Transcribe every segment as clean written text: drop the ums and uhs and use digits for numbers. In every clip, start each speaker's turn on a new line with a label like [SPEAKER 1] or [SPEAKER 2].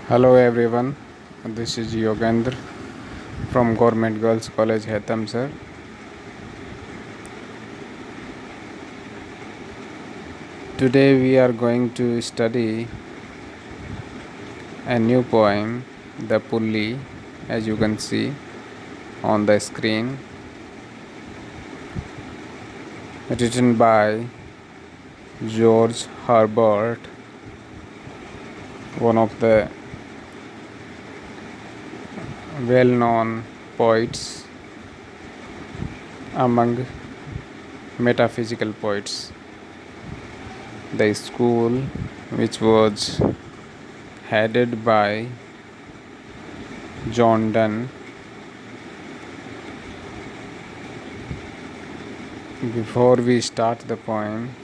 [SPEAKER 1] Hello everyone, this is Yogendra from Government Girls College Hatham sir. Today we are going to study a new poem, The Pulli, as you can see on the screen, written by George Herbert, one of the well-known poets among metaphysical poets. The school, which was headed by John Donne. Before we start the poem,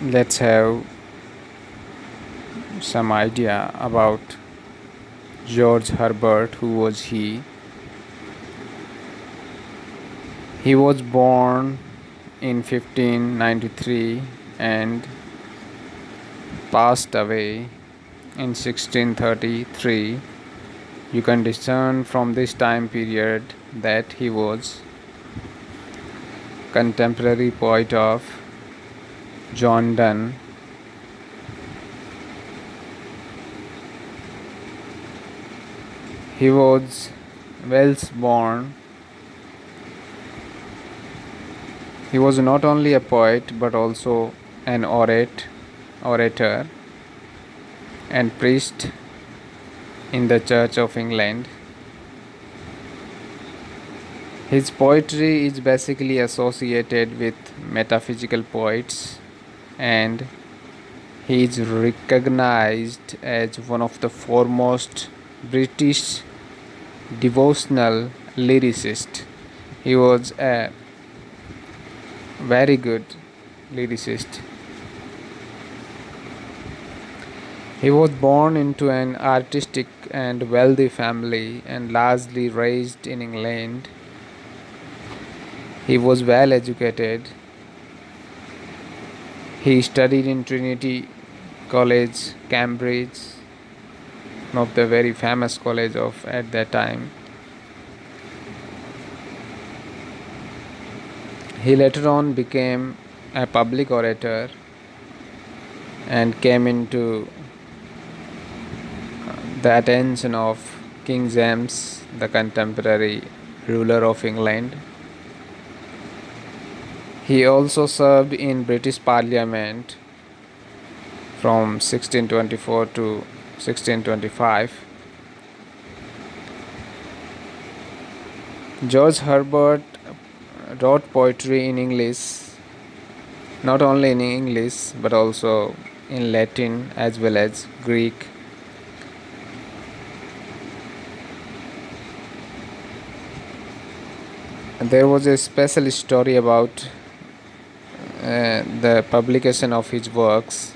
[SPEAKER 1] let's have some idea about George Herbert. Who was he? He was born in 1593 and passed away in 1633. You can discern from this time period that he was contemporary poet of John Donne. He was Welsh born. He was not only a poet but also an orator and priest in the Church of England. His poetry is basically associated with metaphysical poets, and he is recognized as one of the foremost British devotional lyricists. He was a very good lyricist. He was born into an artistic and wealthy family and largely raised in England. He was well educated. He studied in Trinity College, Cambridge, one of the very famous college of at that time. He later on became a public orator and came into the attention of King James, the contemporary ruler of England. He also served in British Parliament from 1624 to 1625. George Herbert wrote poetry in English, not only in English but also in Latin as well as Greek. There was a special story about the publication of his works.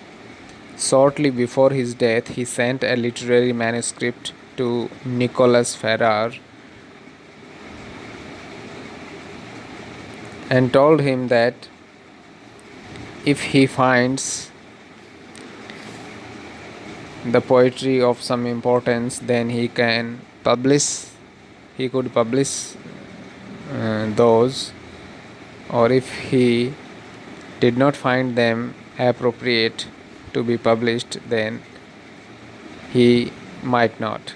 [SPEAKER 1] Shortly before his death, he sent a literary manuscript to Nicholas Ferrar and told him that if he finds the poetry of some importance, then he could publish those, or if he did not find them appropriate to be published, then he might not.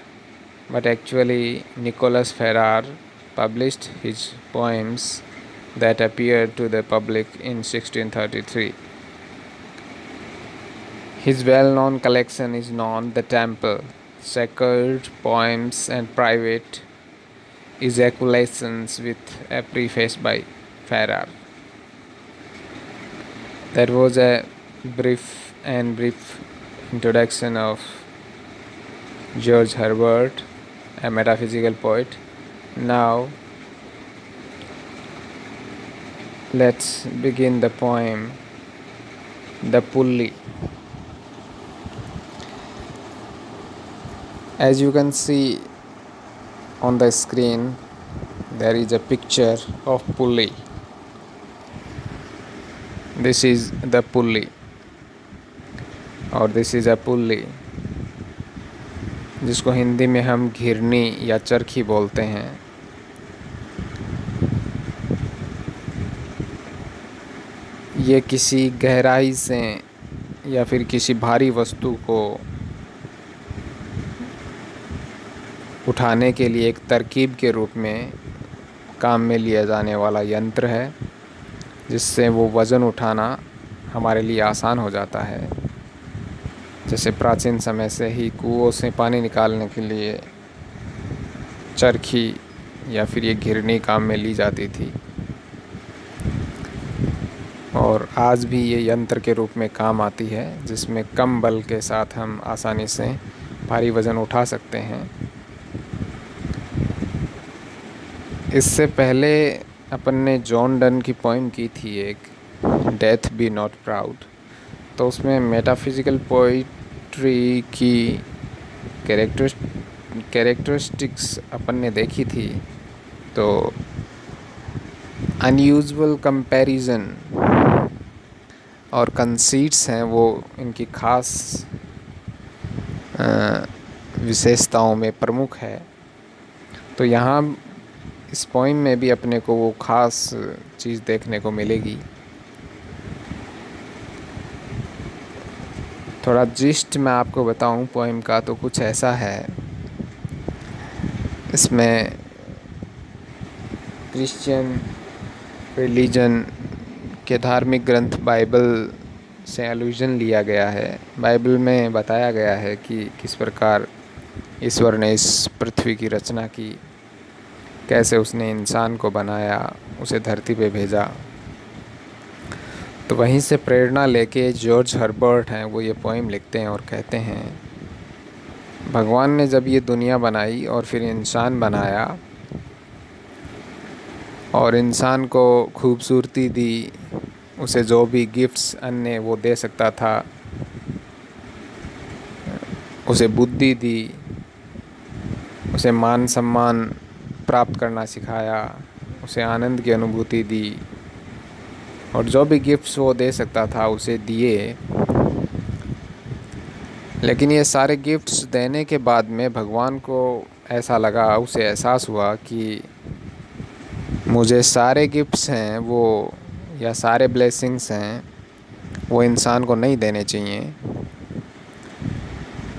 [SPEAKER 1] But actually, Nicholas Ferrar published his poems that appeared to the public in 1633. His well-known collection is known The Temple, Sacred Poems and Private Ejaculations, with a preface by Ferrar. That was a brief introduction of George Herbert, a metaphysical poet. Now let's begin the poem, The Pulli. As you can see on the screen, there is a picture of Pulli. This is the Pulli. और this is a pulley, जिसको हिंदी में हम घिरनी या चरखी बोलते हैं। ये किसी गहराई से या फिर किसी भारी वस्तु को उठाने के लिए एक तरकीब के रूप में काम में लिया जाने वाला यंत्र है, जिससे वो वज़न उठाना हमारे लिए आसान हो जाता है। जैसे प्राचीन समय से ही कुओं से पानी निकालने के लिए चरखी या फिर ये घिरनी काम में ली जाती थी, और आज भी ये यंत्र के रूप में काम आती है, जिसमें कम बल के साथ हम आसानी से भारी वज़न उठा सकते हैं। इससे पहले अपन ने जॉन डन की पोइम की थी एक, डेथ बी नॉट प्राउड, तो उसमें मेटाफिज़िकल पोइट्री की कैरेक्टरिस्टिक्स अपन ने देखी थी। तो अनयूजुअल कंपैरिजन और कंसीट्स हैं, वो इनकी खास विशेषताओं में प्रमुख है। तो यहाँ इस पोइम में भी अपने को वो ख़ास चीज़ देखने को मिलेगी। थोड़ा जिस्ट मैं आपको बताऊं पोइम का, तो कुछ ऐसा है। इसमें क्रिश्चियन रिलीजन के धार्मिक ग्रंथ बाइबल से एलुजन लिया गया है। बाइबल में बताया गया है कि किस प्रकार ईश्वर ने इस पृथ्वी की रचना की, कैसे उसने इंसान को बनाया, उसे धरती पे भेजा। तो वहीं से प्रेरणा लेके जॉर्ज हर्बर्ट हैं, वो ये पोइम लिखते हैं और कहते हैं, भगवान ने जब ये दुनिया बनाई और फिर इंसान बनाया और इंसान को खूबसूरती दी, उसे जो भी गिफ्ट्स अन्य वो दे सकता था, उसे बुद्धि दी, उसे मान सम्मान प्राप्त करना सिखाया, उसे आनंद की अनुभूति दी, और जो भी गिफ्ट्स वो दे सकता था उसे दिए। लेकिन ये सारे गिफ्ट्स देने के बाद में भगवान को ऐसा लगा, उसे एहसास हुआ कि मुझे सारे गिफ्ट्स हैं वो, या सारे ब्लेसिंग्स हैं वो इंसान को नहीं देने चाहिए,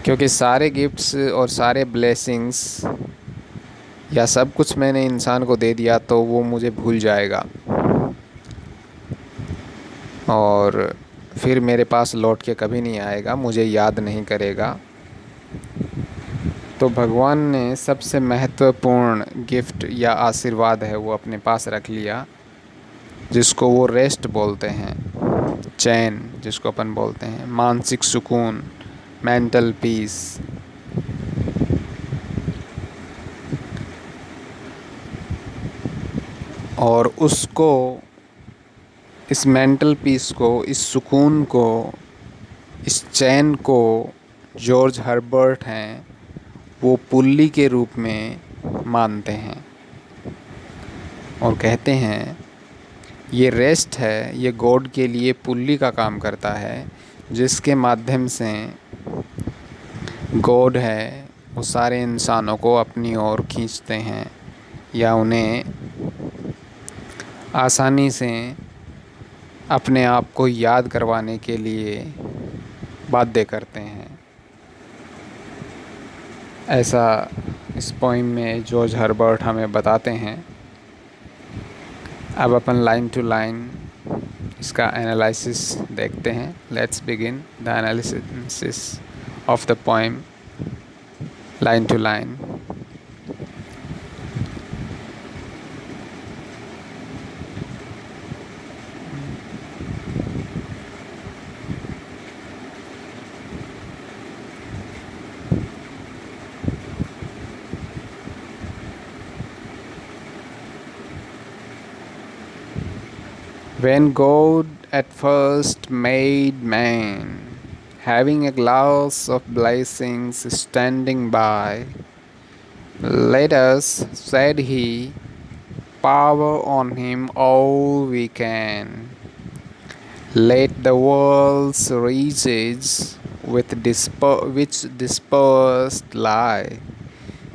[SPEAKER 1] क्योंकि सारे गिफ्ट्स और सारे ब्लेसिंग्स या सब कुछ मैंने इंसान को दे दिया तो वो मुझे भूल जाएगा और फिर मेरे पास लौट के कभी नहीं आएगा, मुझे याद नहीं करेगा। तो भगवान ने सबसे महत्वपूर्ण गिफ्ट या आशीर्वाद है वो अपने पास रख लिया, जिसको वो रेस्ट बोलते हैं, चैन जिसको अपन बोलते हैं, मानसिक सुकून, मेंटल पीस। और उसको, इस मेंटल पीस को, इस सुकून को, इस चैन को जॉर्ज हर्बर्ट हैं वो पुल्ली के रूप में मानते हैं और कहते हैं ये रेस्ट है, ये गॉड के लिए पुल्ली का काम करता है, जिसके माध्यम से गॉड है वो सारे इंसानों को अपनी ओर खींचते हैं या उन्हें आसानी से अपने आप को याद करवाने के लिए बाध्य करते हैं। ऐसा इस पोइम में जॉर्ज हर्बर्ट हमें बताते हैं। अब अपन लाइन टू लाइन इसका एनालिसिस देखते हैं। Let's begin the analysis of the poem line to line. When God at first made man, having a glass of blessings standing by, let us, said he, power on him all we can. Let the world's riches which dispersed lie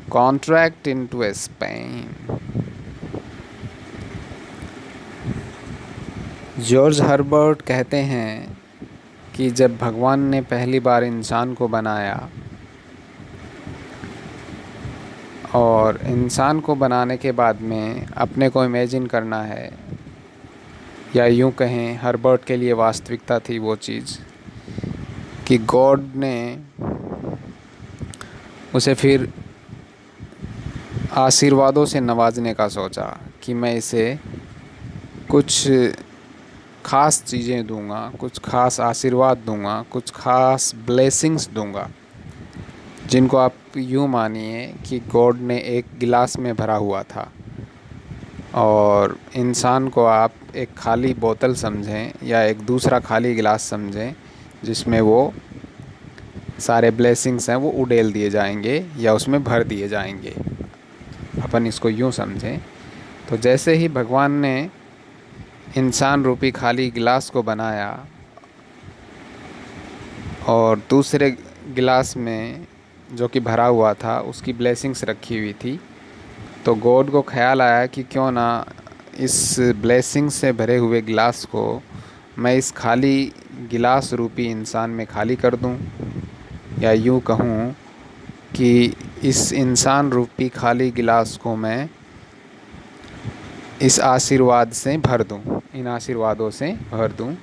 [SPEAKER 1] contract into a span. George Herbert कहते हैं कि जब भगवान ने पहली बार इंसान को बनाया और इंसान को बनाने के बाद में अपने को इमेजिन करना है, या यूँ कहें हर्बर्ट के लिए वास्तविकता थी वो चीज़ कि गॉड ने उसे फिर आशीर्वादों से नवाजने का सोचा कि मैं इसे कुछ ख़ास चीज़ें दूंगा, कुछ ख़ास आशीर्वाद दूंगा, कुछ ख़ास ब्लेसिंग्स दूंगा, जिनको आप यूँ मानिए कि गॉड ने एक गिलास में भरा हुआ था और इंसान को आप एक खाली बोतल समझें या एक दूसरा खाली गिलास समझें जिसमें वो सारे ब्लेसिंग्स हैं वो उड़ेल दिए जाएंगे या उसमें भर दिए जाएंगे। अपन इसको यूँ समझें। तो जैसे ही भगवान ने इंसान रूपी खाली गिलास को बनाया और दूसरे गिलास में जो कि भरा हुआ था उसकी ब्लेसिंग्स रखी हुई थी, तो गॉड को ख्याल आया कि क्यों ना इस ब्लेसिंग से भरे हुए गिलास को मैं इस खाली गिलास रूपी इंसान में खाली कर दूं, या यूँ कहूँ कि इस इंसान रूपी खाली गिलास को मैं इस आशीर्वाद से भर दूं, इन आशीर्वादों से भर दूं।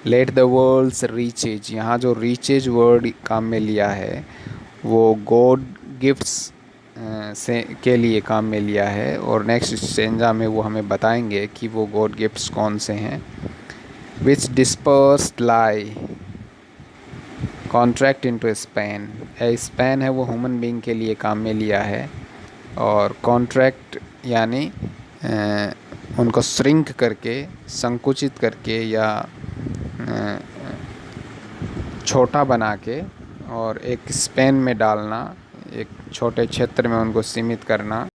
[SPEAKER 1] लेट द वर्ल्ड्स रीचेज, यहाँ जो रीचेज वर्ड काम में लिया है वो गॉड गिफ्ट्स से के लिए काम में लिया है, और नेक्स्ट स्टेंजा में वो हमें बताएंगे कि वो गॉड गिफ्ट्स कौन से हैं। विच डिस्पर्स्ड लाई कॉन्ट्रैक्ट इनटू स्पैन, स्पैन है वो ह्यूमन बीइंग के लिए काम में लिया है, और कॉन्ट्रैक्ट यानी उनको श्रिंक करके, संकुचित करके या छोटा बना के और एक स्पेन में डालना, एक छोटे क्षेत्र में उनको सीमित करना।